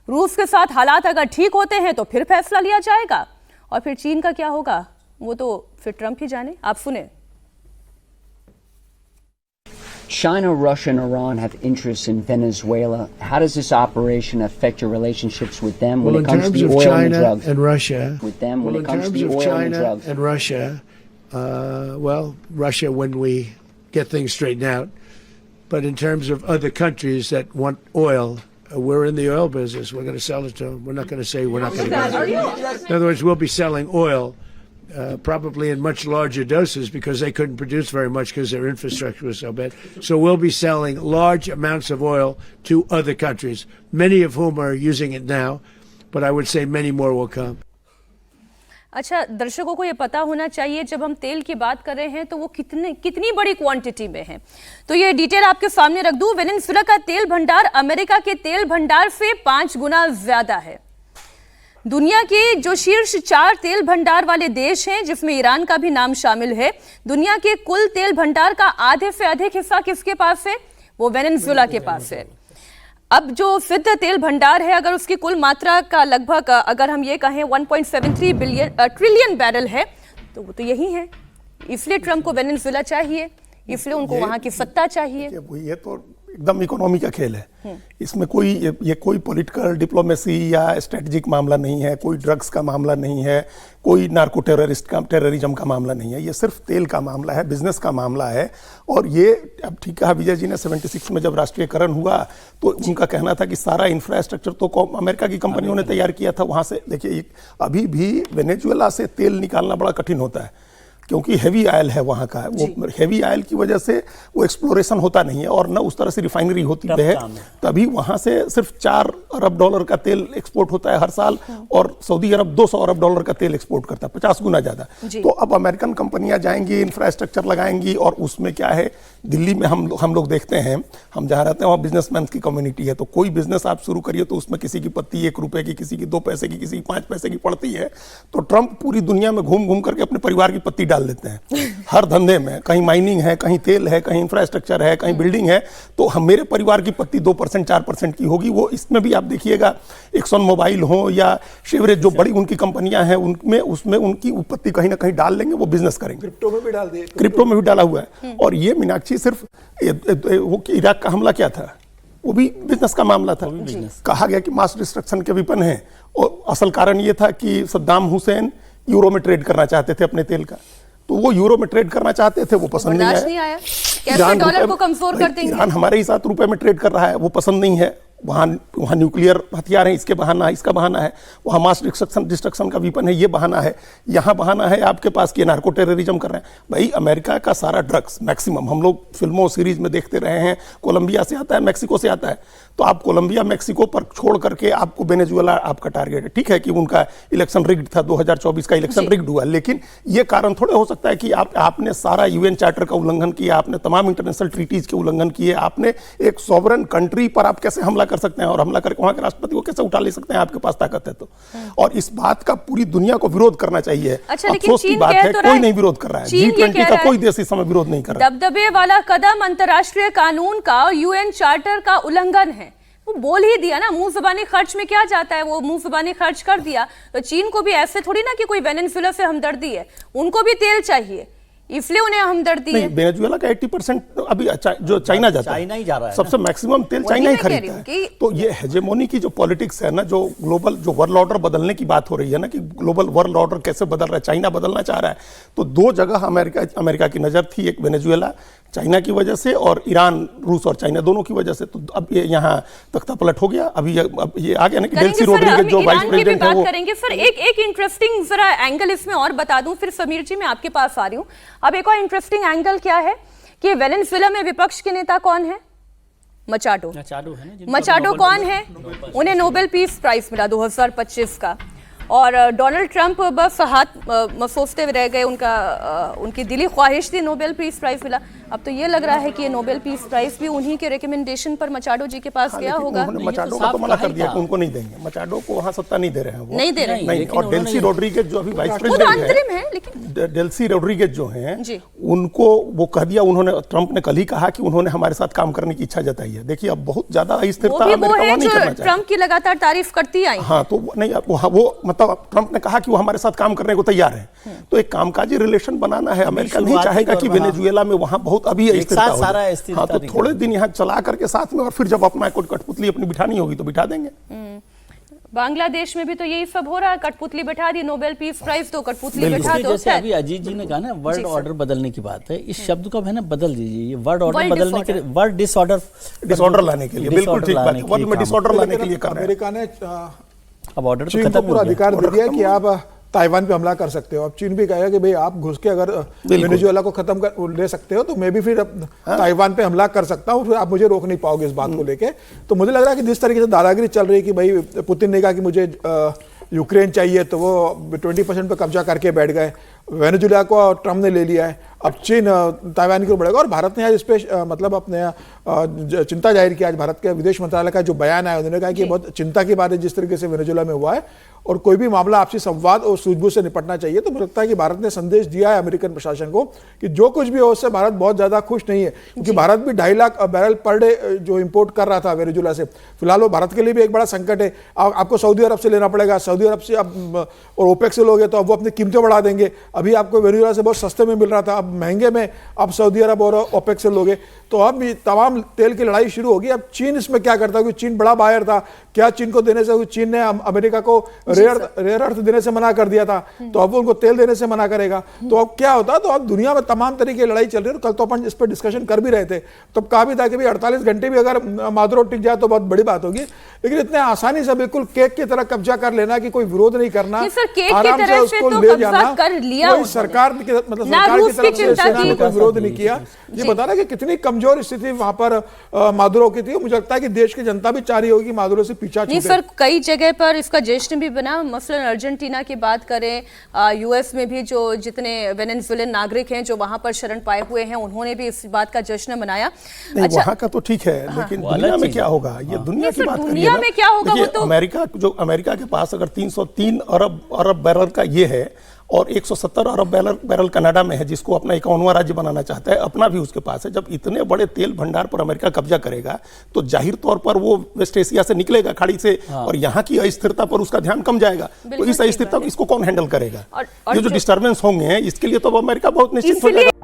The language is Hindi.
रूस के साथ हालात अगर ठीक होते हैं तो फिर फैसला लिया जाएगा, और फिर चीन का क्या होगा वो तो फिर ट्रंप ही जाने। आप सुने। China, Russia, and Iran have interests in Venezuela. How does this operation affect your relationships with them when it comes to the oil and drugs? And Russia, with them when it comes to the oil and drugs. And Russia, Russia when we get things straightened out. But in terms of other countries that want oil, we're in the oil business. We're going to sell it to them. We're not going to say we're not going to. In other words, we'll be selling oil. Probably in much larger doses because they couldn't produce very much because their infrastructure was so bad. So we'll be selling large amounts of oil to other countries, many of whom are using it now, but I would say many more will come. अच्छा, दर्शकों को ये पता होना चाहिए जब हम तेल की बात कर रहे हैं तो वो कितनी बड़ी क्वांटिटी में है। तो ये डिटेल आपके सामने रख दूं। वेनेजुएला का तेल भंडार अमेरिका के तेल भंडार से 5 गुना ज्यादा है। दुनिया के जो शीर्ष 4 तेल भंडार वाले देश हैं, जिसमें ईरान का भी नाम शामिल है, दुनिया के कुल तेल भंडार का आधे से अधिक हिस्सा किसके पास है? वो वेनेजुएला के पास है। अब जो सिद्ध तेल भंडार है, अगर उसकी कुल मात्रा का लगभग अगर हम ये कहें 1.73 ट्रिलियन बैरल है, तो वो तो यही है। इसलिए ट्रंप को वेनेजुएला चाहिए, इसलिए उनको वहां की सत्ता चाहिए। ये तो एकदम इकोनॉमी का खेल है। इसमें कोई पॉलिटिकल डिप्लोमेसी या स्ट्रेटेजिक मामला नहीं है, कोई ड्रग्स का मामला नहीं है, कोई नार्को टेररिज्म का मामला नहीं है। ये सिर्फ तेल का मामला है, बिजनेस का मामला है। और ये अब ठीक कहा विजय जी ने, 76 में जब राष्ट्रीयकरण हुआ तो उनका कहना था कि सारा इंफ्रास्ट्रक्चर तो अमेरिका की कंपनियों ने तैयार किया था। वहां से देखिए, अभी भी वेनेजुएला से तेल निकालना बड़ा कठिन होता है क्योंकि हेवी ऑयल है वहाँ का। वो हेवी ऑयल की वजह से वो एक्सप्लोरेशन होता नहीं है और न उस तरह से रिफाइनरी होती है। तभी वहाँ से सिर्फ $4 अरब का तेल एक्सपोर्ट होता है हर साल, और सऊदी अरब $200 अरब का तेल एक्सपोर्ट करता है, 50 गुना ज़्यादा। तो अब अमेरिकन कंपनियां जाएंगी, इंफ्रास्ट्रक्चर लगाएंगी, और उसमें क्या है, दिल्ली में हम लोग देखते हैं, हम जहाँ रहते हैं वहाँ बिजनेसमैन की कम्युनिटी है। तो कोई बिजनेस आप शुरू करिए तो उसमें किसी की पत्ती 1 रुपए की, किसी की 2 पैसे की, किसी की 5 पैसे की पड़ती है। तो ट्रंप पूरी दुनिया में घूम घूम करके अपने परिवार की पत्ती डाल देते हैं हर धंधे में। कहीं माइनिंग है, कहीं तेल है, कहीं इंफ्रास्ट्रक्चर है, कहीं बिल्डिंग है। तो हम मेरे परिवार की पत्ती 2% 4% की होगी। वो इसमें भी आप देखिएगा, एक्सन मोबाइल हो या शेवरेज, जो बड़ी उनकी कंपनियां हैं, उनमें उसमें उनकी पत्ती कहीं ना कहीं डाल लेंगे, वो बिजनेस करेंगे। क्रिप्टो में भी डाल दिए, क्रिप्टो में भी डाला हुआ है। और ये मीनाक्षी सिर्फ वो इराक का हमला क्या था, वो भी बिजनेस का मामला था। कहा गया कि मास डिस्ट्रक्शन के वेपन है, और असल कारण ये था कि सद्दाम हुसैन यूरो में ट्रेड करना चाहते थे अपने तेल का। तो वो यूरो में ट्रेड करना चाहते थे, वो पसंद नहीं आया। कैसे डॉलर को कमजोर कर देंगे? ईरान हमारे ही साथ रुपए में ट्रेड कर रहा है, वो पसंद नहीं है। वहाँ न्यूक्लियर हथियार है, इसके बहाना, इसका बहाना है। वहाँ मास डिस्ट्रक्शन का वेपन है, ये बहाना है। यहाँ बहाना है आपके पास कि नार्को टेररिज्म कर रहे हैं। भाई, अमेरिका का सारा ड्रग्स मैक्सिमम हम लोग फिल्मों सीरीज में देखते रहे हैं, कोलंबिया से आता है, मैक्सिको से आता है। तो आप कोलंबिया मैक्सिको पर छोड़ करके आपको वेनेजुएला आपका टारगेट है। ठीक है कि उनका इलेक्शन रिग्ड था, 2024 का इलेक्शन रिग्ड हुआ, लेकिन ये कारण थोड़े हो सकता है कि आपने सारा यूएन चार्टर का उल्लंघन किया, आपने तमाम इंटरनेशनल ट्रीटीज के उल्लंघन किए, आपने एक सॉवरन कंट्री पर आप कैसे हमला कर सकते हैं, और हमला करके वहां के राष्ट्रपति को कैसे उठा ले सकते हैं, आपके पास ताकत है तो। और इस बात का पूरी दुनिया को विरोध करना चाहिए। अच्छा, अफसोस की बात है, कोई नहीं विरोध कर रहा है। G20 का कोई देश इस समय विरोध नहीं कर रहा। दबदबे वाला कदम अंतर्राष्ट्रीय कानून का और यूएन चार्टर का उल्लंघन है। वो बोल ही दिया ना, मुंह जुबानी खर्च में क्या जाता है, वो मुंह जुबानी खर्च कर दिया। तो चीन को भी ऐसे थोड़ी ना कि कोई वेनेजुएला से हमदर्दी है, उनको भी तेल चाहिए, इसलिए उन्हें हमदर्दी है। वेनेजुएला का 80% अभी जो चाइना जाता है, चाइना ही जा रहा है, सबसे मैक्सिमम तेल चाइना ही खरीदता है। तो ये हेजेमोनी की जो पॉलिटिक्स है ना, जो ग्लोबल जो वर्ल्ड ऑर्डर बदलने की बात हो रही है ना, कि ग्लोबल वर्ल्ड ऑर्डर कैसे बदल रहा है, चाइना बदलना चाह रहा है। तो 2 जगह अमेरिका की नजर थी, एक वेनेजुएला चाइना की वजह से, और ईरान, रूस और चाइना दोनों की वजह से। तो अब ये यहाँ तख्ता पलट हो गया। अब ये आ गया ना कि डेल्सी रोड्रिगेज जो वाइस प्रेसिडेंट है, वो करेंगे। सर, एक इंटरेस्टिंग जरा एंगल इसमें और बता दूं, फिर समीर जी मैं आपके पास आ रही हूं। अब एक और इंटरेस्टिंग एंगल क्या है कि वेनेजुएला में विपक्ष के नेता कौन है? मचाडो है ना। मचाडो कौन है? उन्हें नोबेल पीस प्राइज मिला 2025 का। और डोनाल्ड ट्रंप बस हाथ सोचते रह गए, उनकी दिली ख्वाहिश थी, नोबेल पीस प्राइज मिला। अब तो ये लग रहा है कि ये नोबेल पीस प्राइज भी उन्हीं के रिकमेंडेशन पर मचाडो जी के पास गया होगा। उन्होंने मचाडो को तो मना कर दिया कि उनको नहीं देंगे, मचाडो को वहाँ सत्ता नहीं दे रहे हैं वो, नहीं दे रहे हैं। नहीं। और डेल्सी रोड्रिगेज जो अभी वाइस वो तो प्रेसिडेंट अंतरिम है, लेकिन डेल्सी रोड्रिगेज जो हैं जी। उनको वो कह दिया, उन्होंने ट्रंप ने कल ही कहा कि उन्होंने हमारे साथ काम करने की इच्छा जताई है। देखिए अब बहुत ज्यादा वो अस्थिरता भी वो अमेरिका है वहाँ नहीं जो करना चाहता। ट्रंप की लगातार तारीफ करती आई। हाँ तो नहीं वो मतलब ट्रंप ने कहा कि वो हमारे साथ काम करने को तैयार है, तो एक कामकाजी रिलेशन बनाना है। अमेरिका नहीं चाहेगा कि वेनेजुएला में वहाँ बहुत अभी अस्थिरता हो जाए। हाँ तो थोड़े दिन यहाँ चला करके साथ में, और फिर जब अपना कोई कठपुतली अपनी बिठानी होगी तो बिठा देंगे। बांग्लादेश में भी तो यही सब हो रहा है, कठपुतली बैठा दी, नोबेल पीस प्राइज तो कठपुतली बैठा दो। जैसे अभी अजीत जी ने कहा ना वर्ल्ड ऑर्डर बदलने की बात है, इस शब्द को है ना बदल दीजिए, ये वर्ल्ड ऑर्डर बदलने के लिए, वर्ल्ड डिसऑर्डर लाने के लिए, बिल्कुल ठीक बात है, वर्ल्ड में डिसऑर्डर लाने के लिए कर रहे हैं। अमेरिका ने अब ऑर्डर चीन को पूरा अधिकार दे दिया कि आप ताइवान पे हमला कर सकते हो। अब चीन भी कहेगा कि भाई आप घुस के अगर वेनेजुएला को खत्म कर ले सकते हो तो मैं भी फिर ताइवान पे हमला कर सकता हूँ, फिर आप मुझे रोक नहीं पाओगे इस बात को लेके। तो मुझे लग रहा है कि जिस तरीके से दादागिरी चल रही है कि भाई पुतिन ने कहा कि मुझे यूक्रेन चाहिए तो वो 20% पे कब्जा करके बैठ गए, वेनेजुएला को ट्रम्प ने ले लिया है, अब चीन ताइवान की ओर बढ़ेगा। और भारत ने आज इस पे मतलब अपने चिंता जाहिर की। आज भारत के विदेश मंत्रालय का जो बयान आया, उन्होंने कहा कि बहुत चिंता की बात है जिस तरीके से वेनेजुएला में हुआ है, और कोई भी मामला आपसी संवाद और सूझबूझ से निपटना चाहिए। तो मुझे लगता है कि भारत ने संदेश दिया है अमेरिकन प्रशासन को कि जो कुछ भी हो उससे भारत बहुत ज्यादा खुश नहीं है, क्योंकि भारत भी 2.5 लाख बैरल पर डे जो इंपोर्ट कर रहा था वेनेजुएला से, फिलहाल वो भारत के लिए भी एक बड़ा संकट है। आपको सऊदी अरब से लेना पड़ेगा, सऊदी अरब से अब और ओपेक से लोगे तो अब वो अपनी कीमतें बढ़ा देंगे। अभी आपको वेनेजुएला से बहुत सस्ते में मिल रहा था, अब महंगे में आप सऊदी अरब और ओपेक से लोगे, तो अब तमाम तेल की लड़ाई शुरू होगी। अब चीन इसमें क्या करता है, क्योंकि चीन बड़ा बायर था, क्या चीन को देने से, चीन ने अमेरिका को रेयर अर्थ देने से मना कर दिया था, तो अब उनको तेल देने से मना करेगा। तो अब क्या होता, तो अब दुनिया में तमाम तरीके की लड़ाई चल रही है। कल तो अपन इस पर डिस्कशन कर भी रहे थे, तो कहा भी था कि भाई 48 घंटे भी अगर मादुरो टिक जाए तो बहुत बड़ी बात होगी, लेकिन इतने आसानी से बिल्कुल केक की तरह कब्जा कर लेना कि कोई विरोध नहीं करना, आराम से उसको ले जाना, कोई सरकार की मतलब सरकार की तरफ से सेना ने कोई विरोध नहीं किया। ये बता रहा कि कितनी कमजोर स्थिति वहां पर मादुरो की थी। मुझे लगता है कि देश की जनता भी चाह रही होगी मादुरो से पीछा छूटे। नहीं सर, कई जगह पर इसका जश्न भी बना, मसलन अर्जेंटीना की बात करें, यूएस में भी जो जितने वेनेजुएलन नागरिक हैं जो वहां पर शरण पाए हुए हैं, उन्होंने भी इस बात का जश्न मनाया। अच्छा, वहां का तो ठीक है, लेकिन दुनिया में क्या होगा, ये दुनिया की बात करिए ना। में क्या होगा वो तो अमेरिका के पास अगर 303 अरब बैरल का ये है, और 170 अरब बैरल कनाडा में है, जिसको अपना 51वां राज्य बनाना चाहता है, अपना भी उसके पास है। जब इतने बड़े तेल भंडार पर अमेरिका कब्जा करेगा तो जाहिर तौर पर वो वेस्ट एशिया से निकलेगा खाड़ी से, और यहाँ की अस्थिरता पर उसका ध्यान कम जाएगा। तो इस अस्थिरता इसको कौन हैंडल करेगा? ये जो डिस्टर्बेंस होंगे इसके लिए तो अमेरिका बहुत निश्चित हो जाएगा।